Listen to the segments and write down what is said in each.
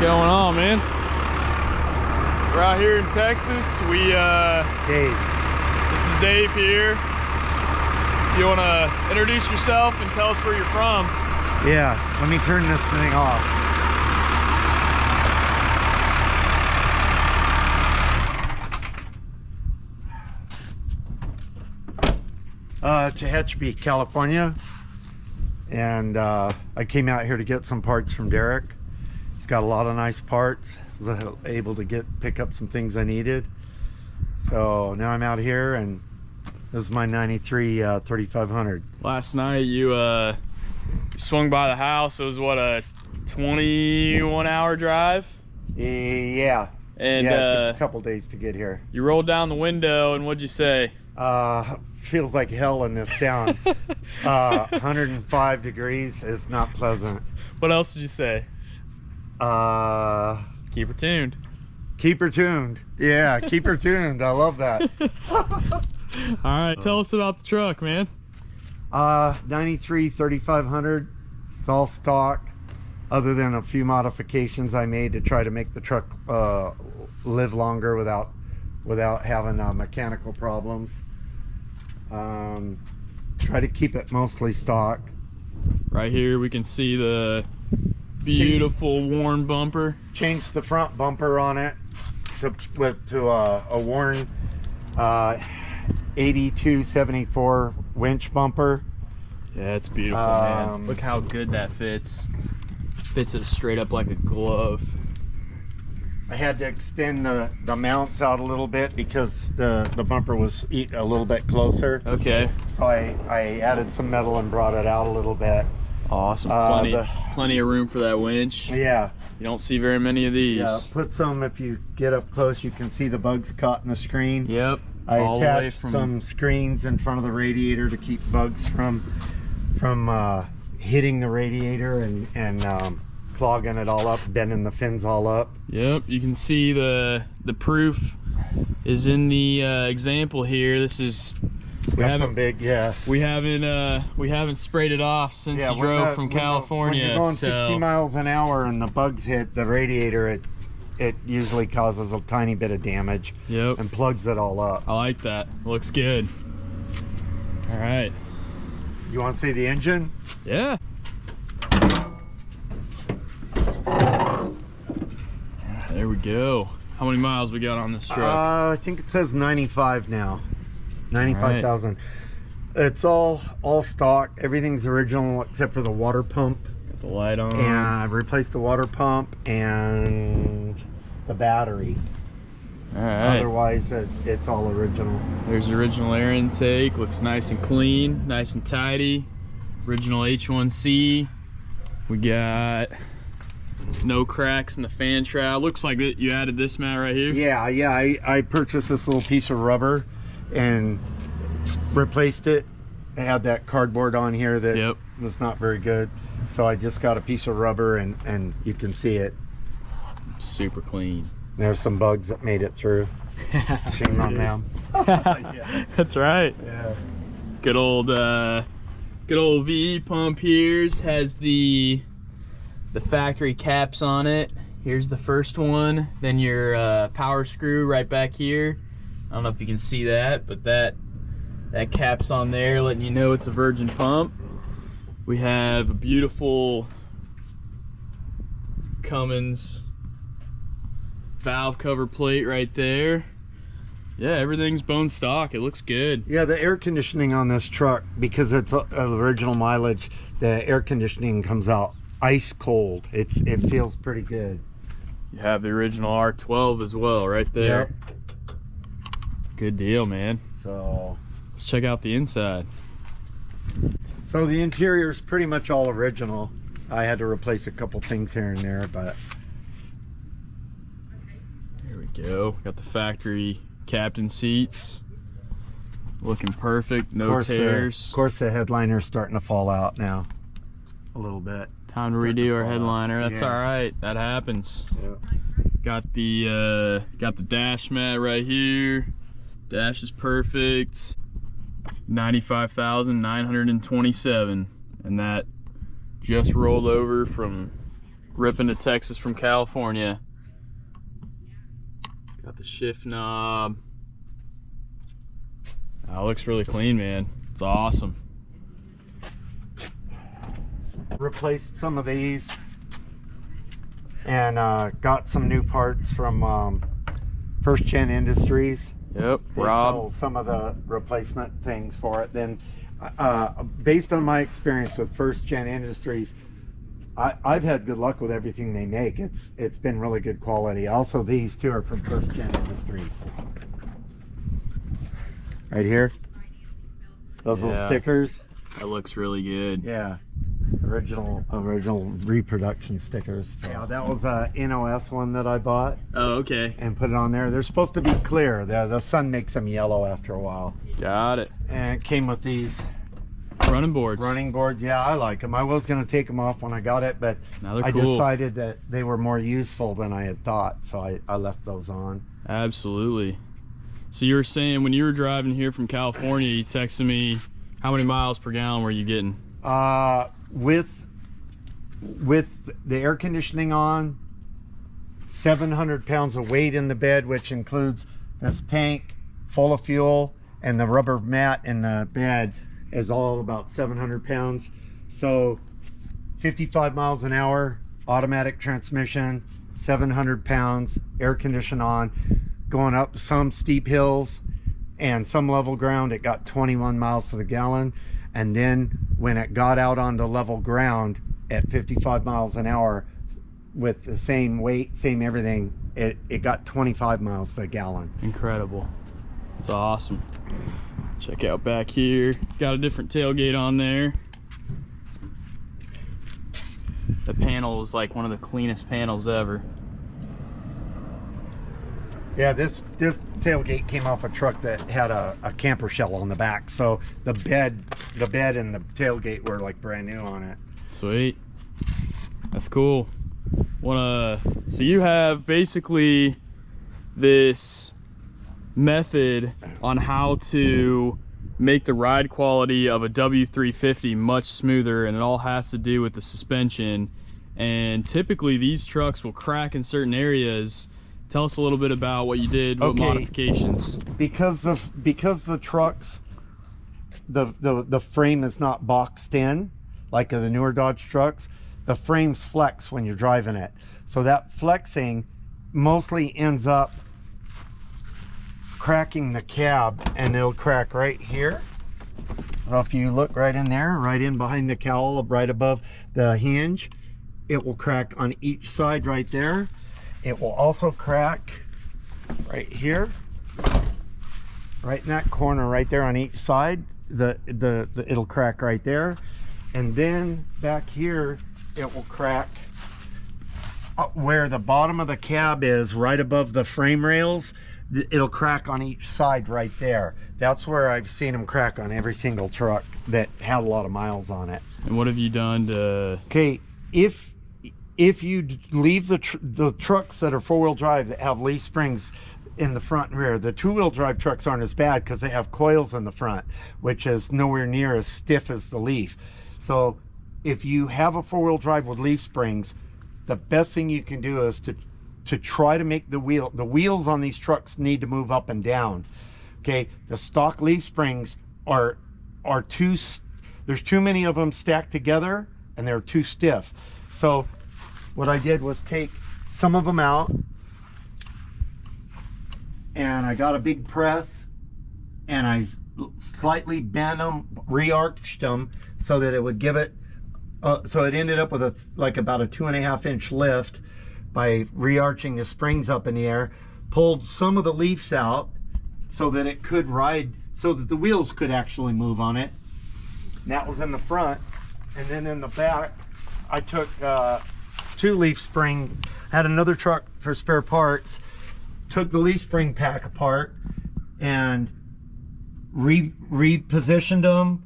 going on, man? We're out here in Texas. Dave. This is Dave here. You want to introduce yourself and tell us where you're from? Yeah, let me turn this thing off. Tehachapi, California. And I came out here to get some parts from Derek. He's got a lot of nice parts. I was able to pick up some things I needed. So now I'm out here, and this is my 93 3500. Last night you swung by the house. It was what, a 21-hour drive? Yeah. And yeah, it took a couple days to get here. You rolled down the window, and what'd you say? Feels like hell in this town. 105 degrees is not pleasant. What else did you say? Keep her tuned. Keep her tuned. Yeah, keep her tuned. I love that. All right, tell us about the truck, man. 93 3500. It's all stock, other than a few modifications I made to try to make the truck live longer without having mechanical problems. Try to keep it mostly stock. Right here we can see the beautiful worn bumper. Changed the front bumper on it to a worn 8274 winch bumper. Yeah, it's beautiful, man. Look how good that fits. Fits it straight up like a glove. I had to extend the mounts out a little bit because the bumper was a little bit closer. Okay. So I added some metal and brought it out a little bit. Awesome. Plenty of room for that winch. Yeah. You don't see very many of these. Yeah, put some, if you get up close, you can see the bugs caught in the screen. Yep. I attached some screens in front of the radiator to keep bugs from hitting the radiator and clogging it all up, bending the fins all up. Yep, you can see the proof is in the example here. This is we haven't sprayed it off since you drove from California. When you're going 60 miles an hour and the bugs hit the radiator, it usually causes a tiny bit of damage. Yep. And plugs it all up. I like that. Looks good. All right. You want to see the engine? Yeah. There we go. How many miles we got on this truck? I think it says 95 now. 95,000. Right. It's all stock. Everything's original except for the water pump. Got the light on. And I replaced the water pump and the battery. All right. Otherwise, it's all original. There's the original air intake. Looks nice and clean, nice and tidy. Original H1C. We got no cracks in the fan shroud. Looks like you added this mat right here. Yeah. I purchased this little piece of rubber and replaced it. I had that cardboard on here that was not very good, so I just got a piece of rubber and you can see it. Super clean. There's some bugs that made it through. Shame on them. Yeah. That's right. Yeah. Good old VE pump here has the factory caps on it. Here's the first one, then your power screw right back here. I don't know if you can see that, but that cap's on there, letting you know it's a virgin pump. We have a beautiful Cummins valve cover plate right there. Yeah, everything's bone stock. It looks good. Yeah, the air conditioning on this truck, because it's original mileage, the air conditioning comes out ice cold. It feels pretty good. You have the original R12 as well right there. Yep. Good deal, man. So let's check out the inside. So the interior is pretty much all original. I had to replace a couple things here and there, but there we go. Got the factory captain seats. Looking perfect, no tears. Of course the headliner's starting to fall out now a little bit. Time to redo our headliner. That's all right. That happens. Yep. Got the dash mat right here. Dash is perfect. 95,927, and that just rolled over from Ripping to Texas from California. Got the shift knob. That looks really clean, man. It's awesome. Replaced some of these and got some new parts from First Gen Industries. Yep, They Rob. sell some of the replacement things for it. Then based on my experience with First Gen Industries, I've had good luck with everything they make. It's been really good quality. Also, these two are from First Gen Industries. Right here, those little stickers. That looks really good. Yeah, original reproduction stickers. Yeah, that was a NOS one that I bought Oh, okay. and put it on there. They're supposed to be clear. The sun makes them yellow after a while. Got it. And it came with these Running boards. running boards. Yeah, I like them. I was going to take them off when I got it, but Now they're I cool. decided that they were more useful than I had thought, so I left those on. Absolutely. So you were saying when you were driving here from California, you texted me, how many miles per gallon were you getting? With the air conditioning on, 700 pounds of weight in the bed, which includes this tank full of fuel, and the rubber mat in the bed is all about 700 pounds. So 55 miles an hour, automatic transmission, 700 pounds, air condition on, going up some steep hills and some level ground. It got 21 miles to the gallon. And then when it got out onto level ground at 55 miles an hour with the same weight, same everything, it got 25 miles to the gallon. Incredible. It's awesome. Check out back here. Got a different tailgate on there. The panel is like one of the cleanest panels ever. Yeah, this tailgate came off a truck that had a camper shell on the back, so the bed and the tailgate were like brand new on it. Sweet. That's cool. So you have basically this method on how to make the ride quality of a W350 much smoother, and it all has to do with the suspension. And typically these trucks will crack in certain areas. Tell us a little bit about what you did, what modifications. Because the trucks, the frame is not boxed in like the newer Dodge trucks. The frames flex when you're driving it, so that flexing mostly ends up cracking the cab, and it'll crack right here. So if you look right in there, right in behind the cowl, right above the hinge, it will crack on each side right there. It will also crack right here, right in that corner right there on each side. It'll crack right there, and then back here it will crack where the bottom of the cab is, right above the frame rails. It'll crack on each side right there. That's where I've seen them crack on every single truck that had a lot of miles on it. And what have you done to... Okay, if you leave the trucks that are four-wheel drive that have leaf springs in the front and rear, the two-wheel drive trucks aren't as bad because they have coils in the front, which is nowhere near as stiff as the leaf. So if you have a four-wheel drive with leaf springs, the best thing you can do is to try to make the wheels on these trucks need to move up and down. Okay, the stock leaf springs are there's too many of them stacked together and they're too stiff. So what I did was take some of them out, and I got a big press and I slightly bent them, re-arched them so that it would give it so it ended up with about a 2.5 inch lift by re-arching the springs up in the air. Pulled some of the leaves out so that it could ride, so that the wheels could actually move on it. And that was in the front. And then in the back, I took 2 leaf spring, had another truck for spare parts, took the leaf spring pack apart and repositioned them,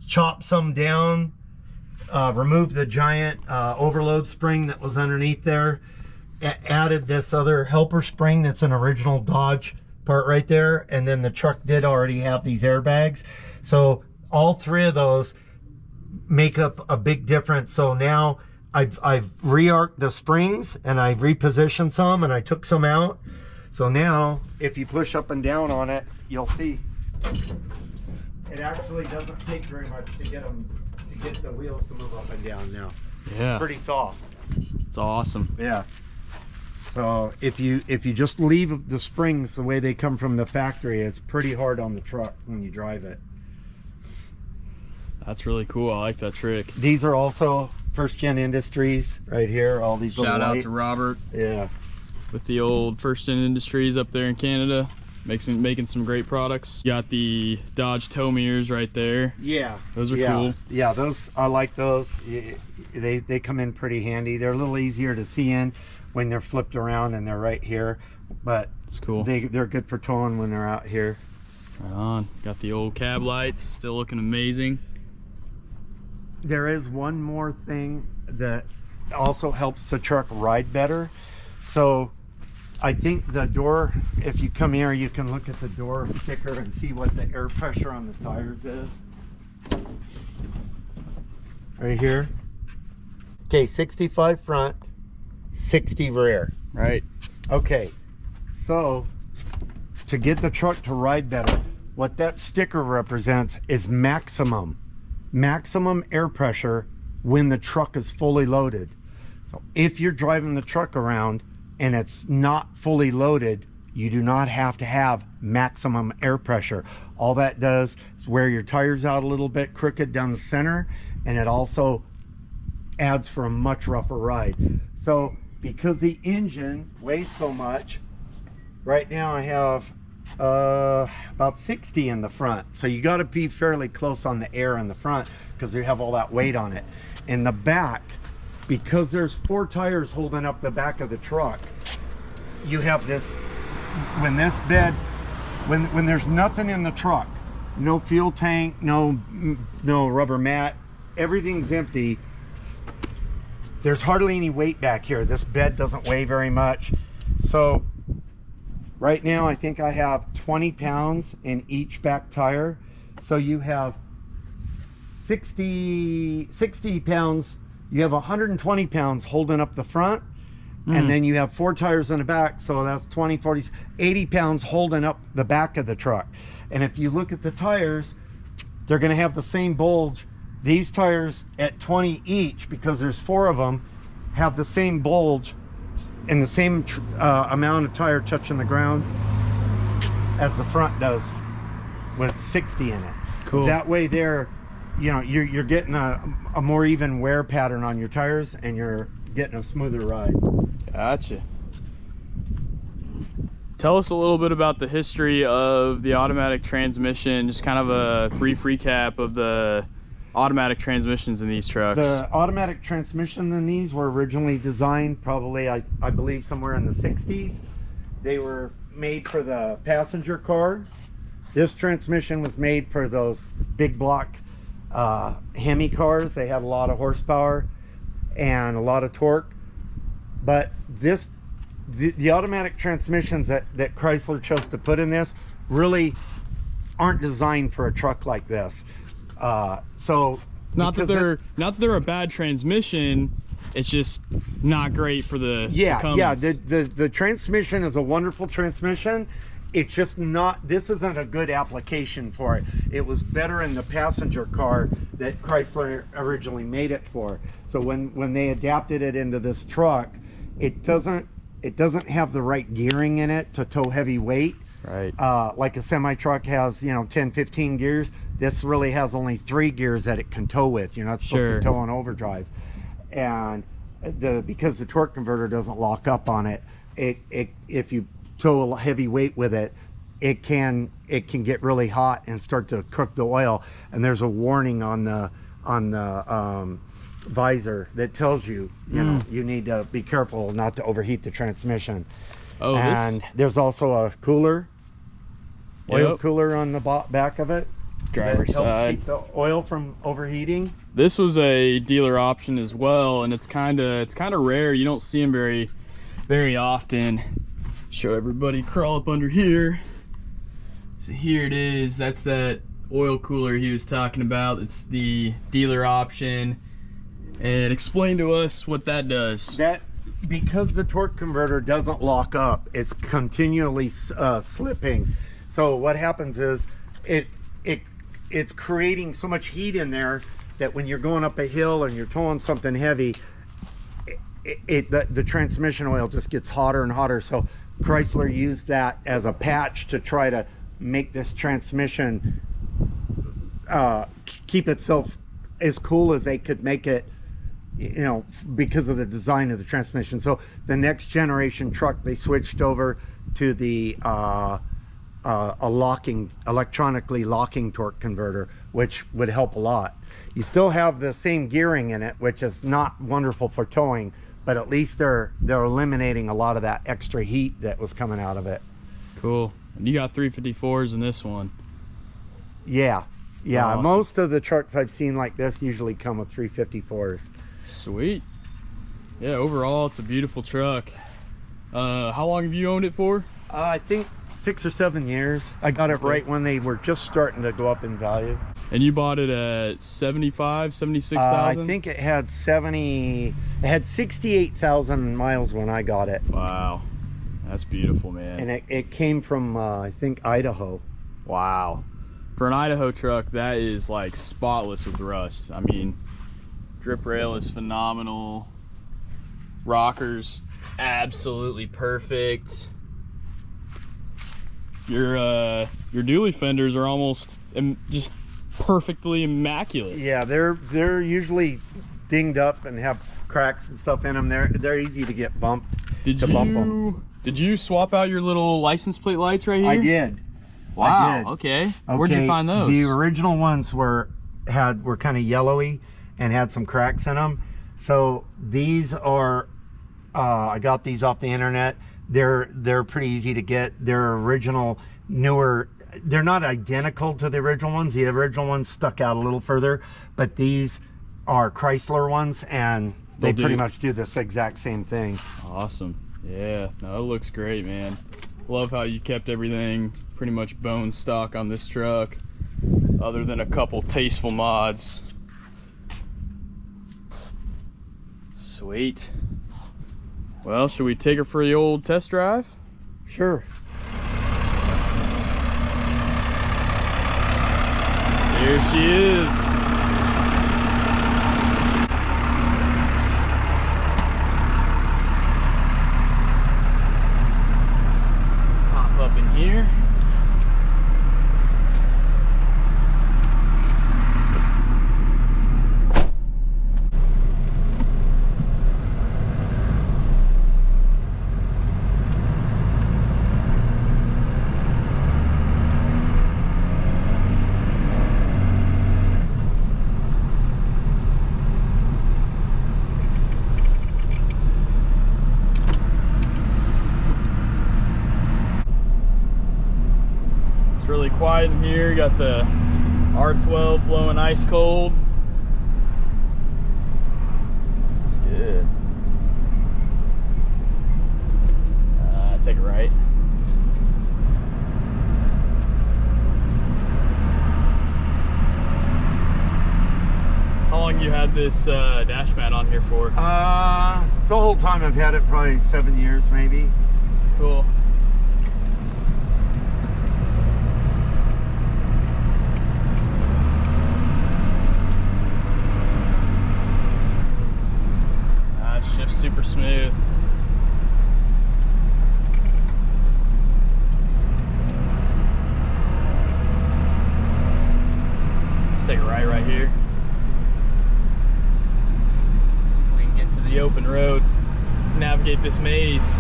chopped some down, removed the giant overload spring that was underneath there, added this other helper spring that's an original Dodge part right there, and then the truck did already have these airbags. So all 3 of those make up a big difference. So now I've re-arced the springs and I've repositioned some and I took some out. So now if you push up and down on it, you'll see it actually doesn't take very much to get the wheels to move up and down now. Yeah. Pretty soft. It's awesome. Yeah. So if you just leave the springs the way they come from the factory, it's pretty hard on the truck when you drive it. That's really cool. I like that trick. These are also First Gen Industries right here. All these Shout out to Robert. Yeah. With the old First Gen Industries up there in Canada, making some great products. You got the Dodge tow mirrors right there. Yeah. Those are cool. Yeah, those, I like those. They come in pretty handy. They're a little easier to see in when they're flipped around and they're right here, but it's cool. They're good for towing when they're out here. Right on. Got the old cab lights, still looking amazing. There is one more thing that also helps the truck ride better. So I think the door, if you come here, you can look at the door sticker and see what the air pressure on the tires is. Right here. Okay, 65 front, 60 rear. Right. Okay, so to get the truck to ride better, what that sticker represents is maximum air pressure when the truck is fully loaded. So if you're driving the truck around and it's not fully loaded, you do not have to have maximum air pressure. All that does is wear your tires out a little bit crooked down the center, and it also adds for a much rougher ride. So because the engine weighs so much, right now I have about 60 in the front, so you got to be fairly close on the air in the front because you have all that weight on it. In the back, because there's 4 tires holding up the back of the truck, you have this, when this bed, when there's nothing in the truck, no fuel tank, no rubber mat, everything's empty, there's hardly any weight back here. This bed doesn't weigh very much. So right now I think I have 20 pounds in each back tire. So you have 60 pounds, you have 120 pounds holding up the front, and then you have 4 tires in the back, so that's 20, 40, 80 pounds holding up the back of the truck. And if you look at the tires, they're gonna have the same bulge. These tires at 20 each, because there's 4 of them, have the same bulge and the same amount of tire touching the ground as the front does with 60 in it. Cool. So that way there, you know, you're getting a more even wear pattern on your tires, and you're getting a smoother ride. Gotcha. Tell us a little bit about the history of the automatic transmission, just kind of a brief recap of the automatic transmissions in these trucks. The automatic transmission in these were originally designed probably, I believe, somewhere in the 60s. They were made for the passenger car. This transmission was made for those big block Hemi cars. They had a lot of horsepower and a lot of torque. But the automatic transmissions that Chrysler chose to put in this really aren't designed for a truck like this. So not that they're a bad transmission, it's just not great for the Cummins. The transmission is a wonderful transmission. It's just not, this isn't a good application for it. It was better in the passenger car that Chrysler originally made it for. So when they adapted it into this truck, it doesn't have the right gearing in it to tow heavy weight. Right. Like a semi truck has, 10, 15 gears. This really has only 3 gears that it can tow with. You're not supposed to tow on overdrive. And because the torque converter doesn't lock up on it, if you tow a heavy weight with it, it can get really hot and start to cook the oil. And there's a warning on the visor that tells you, you need to be careful not to overheat the transmission. Oh, and there's also a cooler, oil cooler on the back of it. Driver's side. Keep the oil from overheating. This was a dealer option as well, and it's kind of rare. You don't see them very often. Show everybody, crawl up under here. So here it is. That's that oil cooler he was talking about. It's the dealer option, And explain to us what that does. That, because the torque converter doesn't lock up, it's continually slipping. So what happens is it's creating so much heat in there that when you're going up a hill and you're towing something heavy, the transmission oil just gets hotter and hotter. So Chrysler used that as a patch to try to make this transmission keep itself as cool as they could make it, you know, because of the design of the transmission. So the next generation truck, they switched over to the electronically locking torque converter, which would help a lot. You still have the same gearing in it, which is not wonderful for towing, but at least they're eliminating a lot of that extra heat that was coming out of it. Cool. And you got 354s in this one. Yeah, yeah. Awesome. Most of the trucks I've seen like this usually come with 354s. Sweet. Yeah, overall it's a beautiful truck. How long have you owned it for? I think 6 or 7 years. I got it right when they were just starting to go up in value. And you bought it at 75, 76,000? I think it had 68,000 miles when I got it. Wow, that's beautiful, man. And it came from I think Idaho. Wow. For an Idaho truck, that is like spotless with rust. I mean, drip rail is phenomenal. Rockers, absolutely perfect. Your dually fenders are almost just perfectly immaculate. Yeah, they're usually dinged up and have cracks and stuff in them. They're easy to get bumped. Did you swap out your little license plate lights right here? I did. Wow. I did. Okay. Where'd you find those? The original ones were kind of yellowy and had some cracks in them. So these are I got these off the internet. They're pretty easy to get. They're original, newer. They're not identical to the original ones. The original ones stuck out a little further, but these are Chrysler ones, and they pretty much do this exact same thing. Awesome. Yeah, no, it looks great, man. Love how you kept everything pretty much bone stock on this truck, other than a couple tasteful mods. Sweet. Well, should we take her for the old test drive? Sure. Here she is. Pop up in here. Really quiet in here. Got the R12 blowing ice cold. It's good. Take it right. How long you had this dash mat on here for? The whole time I've had it, probably 7 years maybe. Cool. Shifts super smooth. Let's take it right here. See if we can get to the open road, navigate this maze. So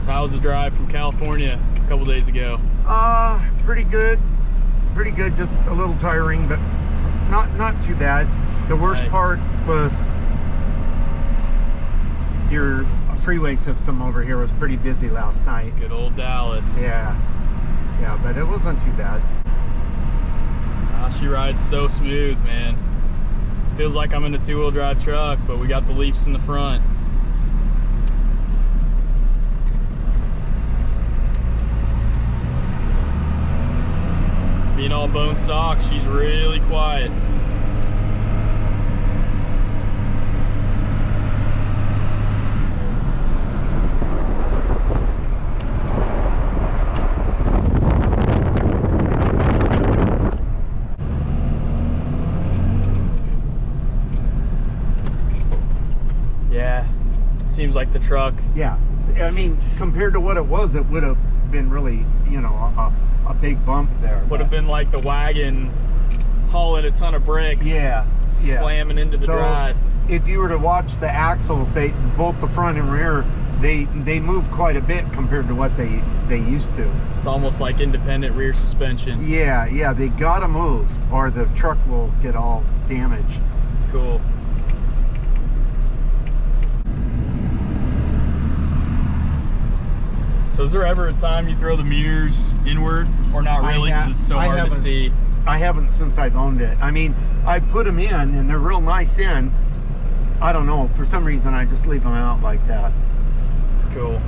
how was the drive from California a couple days ago? Pretty good. Pretty good, just a little tiring, but not too bad. The worst part was your freeway system over here was pretty busy last night. Good old Dallas. Yeah, but it wasn't too bad. She rides so smooth, man. Feels like I'm in a two-wheel drive truck, but we got the Leafs in the front. Being all bone stock, she's really quiet. Yeah, seems like the truck. Yeah, I mean, compared to what it was, it would have been really, you know, a big bump there. Would have been like the wagon hauling a ton of bricks. Yeah, slamming into the drive. If you were to watch the axles, both the front and rear, they move quite a bit compared to what they used to. It's almost like independent rear suspension. Yeah, they gotta move or the truck will get all damaged. It's cool. So is there ever a time you throw the mirrors inward, or not really because it's so hard to see? I haven't since I've owned it. I mean, I put them in and they're real nice in. I don't know, for some reason I just leave them out like that. Cool.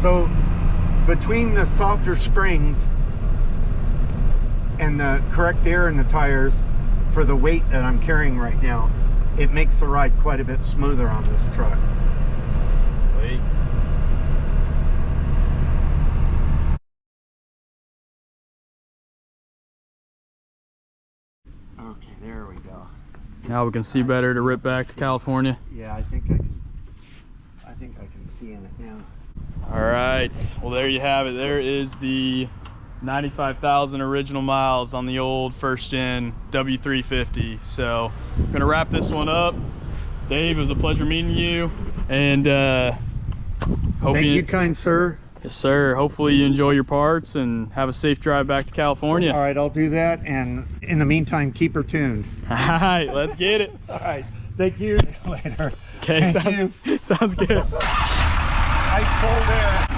So between the softer springs and the correct air in the tires for the weight that I'm carrying right now, it makes the ride quite a bit smoother on this truck. Sweet. Okay, there we go. Now we can see better to rip back to California. Yeah, I think I can see in it now. All right, well there you have it. There is the 95,000 original miles on the old first gen W350. So I'm gonna wrap this one up. Dave, it was a pleasure meeting you, and Thank you, kind sir. Yes sir, hopefully you enjoy your parts and have a safe drive back to California. All right, I'll do that, and in the meantime, keep her tuned. All right, let's get it. All right, thank you. Later. Okay, Thank you. sounds good. Ice cold air.